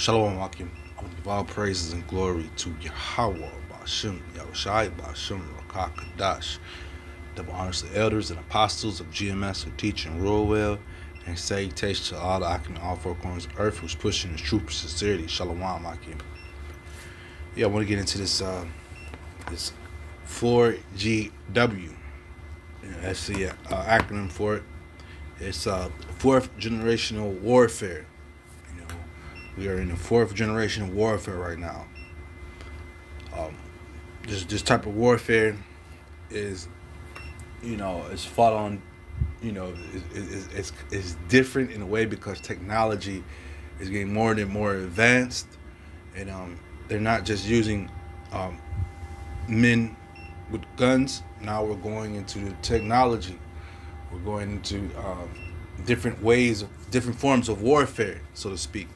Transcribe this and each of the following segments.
Shalom Akim. I would give all praises and glory to Yahweh, Ba'ashem, Yahushai, Ba'ashem, Rakah, Kadash. Double honors to the elders and apostles of GMS who teach and rule well. And salutations to all the Akim in all four corners of earth who's pushing his truth and sincerity. Shalom Akim. Yeah, I want to get into this 4GW. That's the acronym for it. It's fourth generational warfare. We are in the fourth generation of warfare right now. This type of warfare is, it's fought on, it's different in a way because technology is getting more and more advanced, and they're not just using men with guns. Now we're going into technology. We're going into different ways of different forms of warfare, so to speak.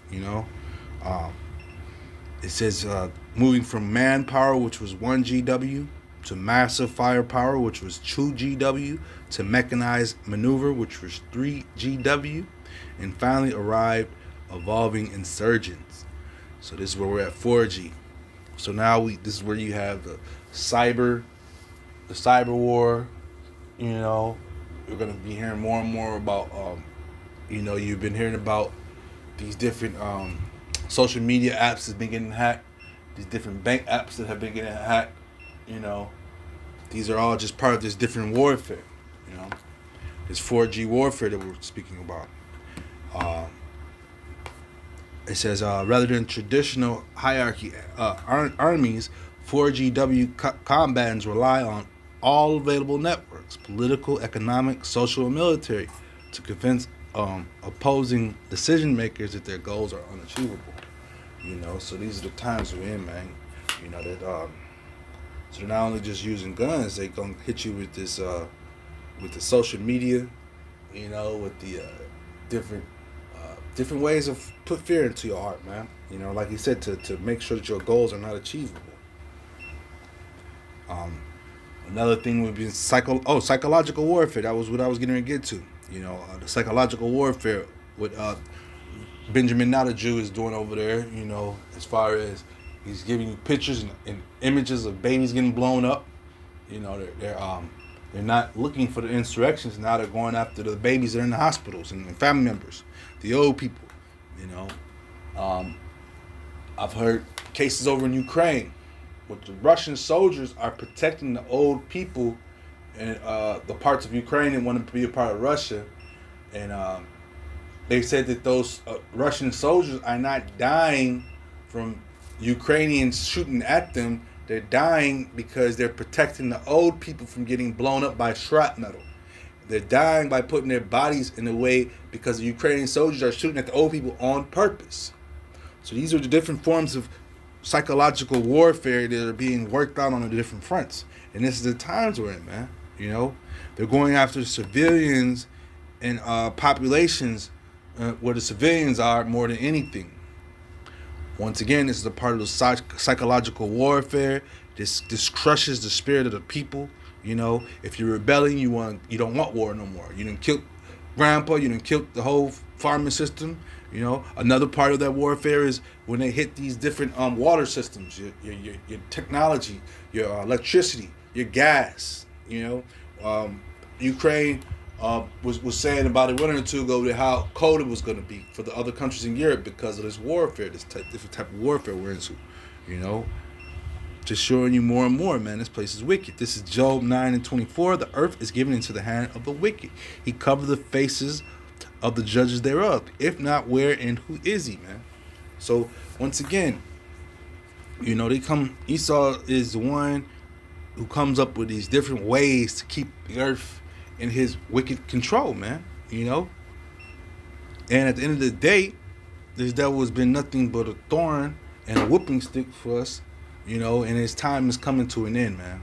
It says moving from manpower, which was 1 GW, to massive firepower, which was 2 GW, to mechanized maneuver, which was 3 GW, and finally arrived evolving insurgents. So this is where we're at 4G. So now this is where you have the cyber war. You're going to be hearing more and more about, you've been hearing about these different social media apps that's been getting hacked, these different bank apps that have been getting hacked. These are all just part of this different warfare, this 4G warfare that we're speaking about. It says, rather than traditional hierarchy armies, 4GW combatants rely on all available networks, political, economic, social, and military, to convince opposing decision makers that their goals are unachievable. So these are the times we're in, man. So they're not only just using guns, they gonna hit you with this, with the social media, with the different ways of put fear into your heart, man. Like you said, to make sure that your goals are not achievable. Another thing would be psychological warfare. That was what I was getting ready to get to. The psychological warfare with Benjamin Nadaju is doing over there. As far as he's giving you pictures and images of babies getting blown up. They're not looking for the insurrections. Now they're going after the babies that are in the hospitals and family members, the old people. I've heard cases over in Ukraine where the Russian soldiers are protecting the old people in the parts of Ukraine that want to be a part of Russia, and they said that those Russian soldiers are not dying from Ukrainians shooting at them. They're dying because they're protecting the old people from getting blown up by shrapnel. They're dying by putting their bodies in a way because the Ukrainian soldiers are shooting at the old people on purpose. So these are the different forms of psychological warfare that are being worked out on the different fronts. And this is the times we're in, man. They're going after civilians and populations where the civilians are more than anything. Once again, this is a part of the psychological warfare. This crushes the spirit of the people. If you're rebelling, you don't want war no more. You done killed grandpa. You done killed the whole farming system. Another part of that warfare is when they hit these different water systems, your technology, your electricity, your gas. Ukraine was saying about a winter or two ago that how cold it was going to be for the other countries in Europe because of this warfare, this different type of warfare we're into. Just showing you more and more, man, this place is wicked. This is Job 9:24. The earth is given into the hand of the wicked. He covered the faces of the judges thereof. If not, where and who is he, man? So once again, they come. Esau is the one who comes up with these different ways to keep the earth in his wicked control, man. And at the end of the day, this devil has been nothing but a thorn and a whooping stick for us, and his time is coming to an end, man.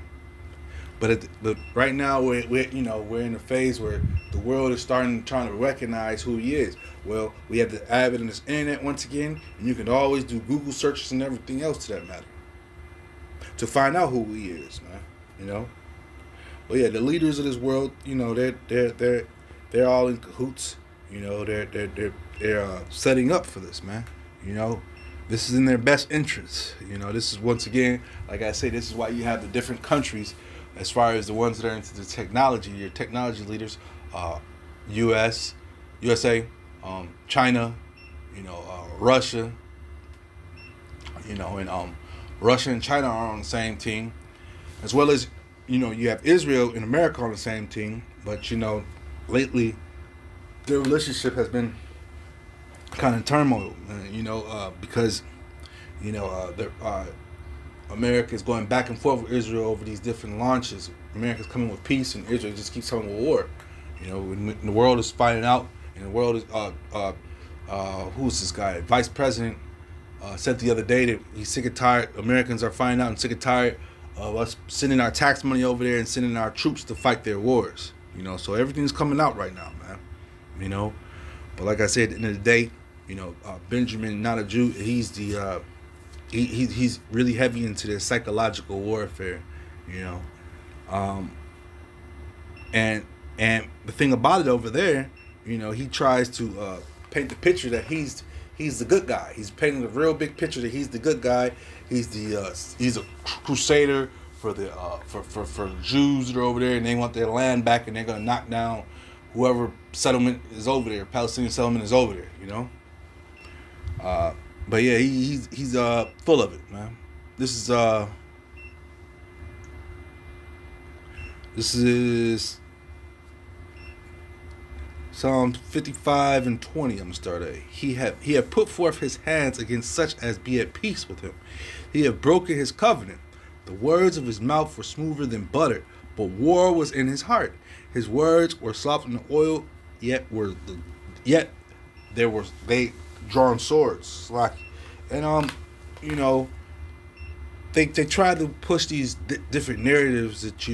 But right now we're in a phase where the world is trying to recognize who he is. Well, we have the advent of this internet once again, and you can always do Google searches and everything else to that matter to find out who he is, man. But yeah, the leaders of this world, they're all in cahoots. They're setting up for this, man. This is in their best interest. You know, this is once again, like I say, this is why you have the different countries, as far as the ones that are into the technology. Your technology leaders, U.S., USA, China, Russia. And Russia and China are on the same team, as well as you have Israel and America on the same team. But lately their relationship has been kind of turmoil, because America is going back and forth with Israel over these different launches. America's coming with peace, and Israel just keeps coming with war. When the world is finding out, and the world is who's this guy? Vice President said the other day that he's sick and tired. Americans are finding out and sick and tired of us sending our tax money over there and sending our troops to fight their wars. So everything's coming out right now, man. But like I said, at the end of the day, Benjamin, not a Jew, he's the he's really heavy into this psychological warfare, and the thing about it over there, he tries to paint the picture that he's the good guy. He's painting a real big picture that he's the good guy. He's a crusader for the for Jews that are over there, and they want their land back, and they're gonna knock down whoever settlement is over there, Palestinian settlement is over there, But yeah, he's full of it, man. This is Psalm 55 and 20. I'm gonna start at. He have put forth his hands against such as be at peace with him. He have broken his covenant. The words of his mouth were smoother than butter, but war was in his heart. His words were soft in the oil, yet there were they drawn swords. And they try to push these different narratives that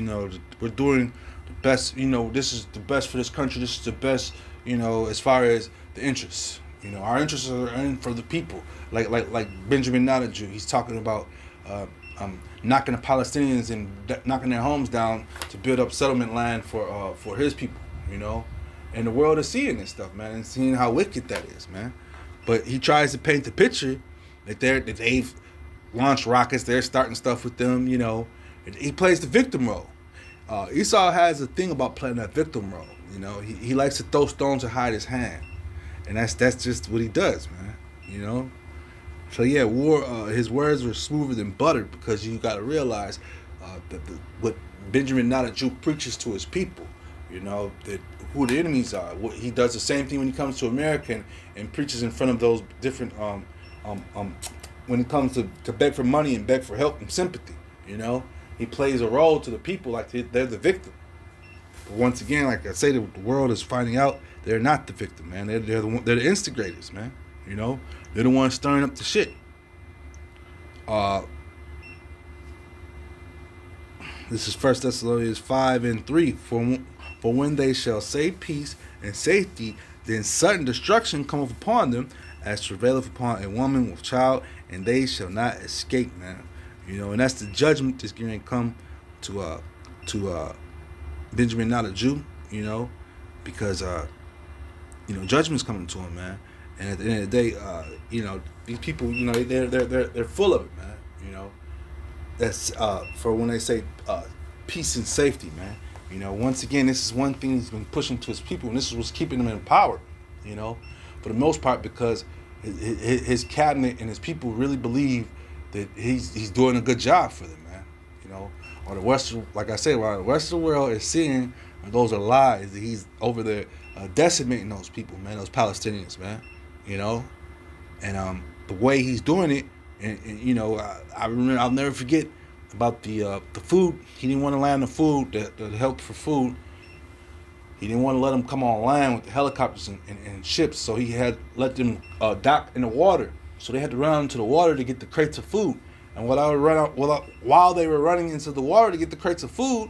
we're doing the best. This is the best for this country. This is the best. As far as the interests. Our interests are in for the people. Like Benjamin Netanyahu, he's talking about knocking the Palestinians and knocking their homes down to build up settlement land for his people. And the world is seeing this stuff, man, and seeing how wicked that is, man. But he tries to paint the picture that they've launched rockets, they're starting stuff with them, And he plays the victim role. Esau has a thing about playing that victim role. He likes to throw stones and hide his hand, and that's just what he does, man. So yeah, war. His words were smoother than butter, because you got to realize that what Benjamin Netanyahu preaches to his people, that who the enemies are. He does the same thing when he comes to America and preaches in front of those different when it comes to beg for money and beg for help and sympathy. He plays a role to the people like they're the victim. But once again, like I say, the world is finding out they're not the victim, man. They're the instigators, man. They're the ones stirring up the shit. This is 1 Thessalonians 5 and 3. For when they shall say peace and safety, then sudden destruction cometh upon them, as travaileth upon a woman with child, and they shall not escape, man. And that's the judgment that's going to come to Benjamin Netanyahu, because judgment's coming to him, man. And at the end of the day, these people, they're full of it, man. That's for when they say peace and safety, man. Once again, this is one thing he's been pushing to his people, and this is what's keeping them in power. For the most part, because his cabinet and his people really believe that he's doing a good job for them, man. Or the Western, like I say, while the Western world is seeing those are lies, that he's over there decimating those people, man, those Palestinians, man. And the way he's doing it, and I remember, I'll never forget about the food. He didn't want to land the food, the help for food. He didn't want to let them come on land with the helicopters and ships, so he had let them dock in the water. So they had to run out into the water to get the crates of food. And while they were running into the water to get the crates of food,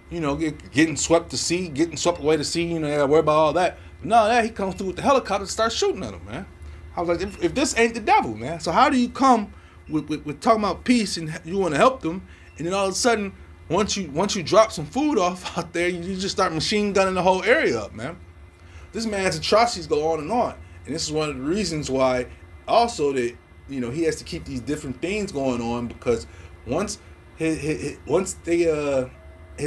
getting swept to sea, getting swept away to sea, they got to worry about all that. But no, he comes through with the helicopter and starts shooting at them, man. I was like, if this ain't the devil, man. So how do you come with talking about peace and you want to help them, and then all of a sudden, once you drop some food off out there, you just start machine gunning the whole area up, man. This man's atrocities go on, and this is one of the reasons why also that he has to keep these different things going on, because once his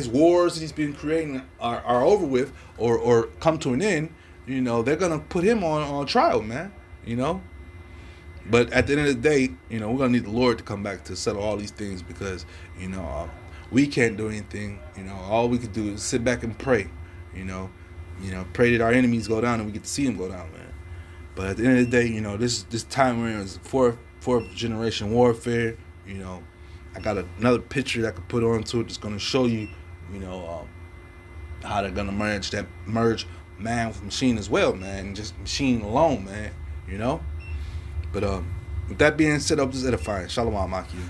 wars that he's been creating are over with, or come to an end, they're gonna put him on trial, man. You know. But at the end of the day, we're gonna need the Lord to come back to settle all these things, because we can't do anything. All we could do is sit back and pray. Pray that our enemies go down and we get to see them go down, man. But at the end of the day, this time we're in is fourth generation warfare. I got another picture that I could put onto it that's gonna show you, how they're gonna merge man with machine as well, man. Just machine alone, man. But with that being said, I hope this is edifying. Shalom, Maki.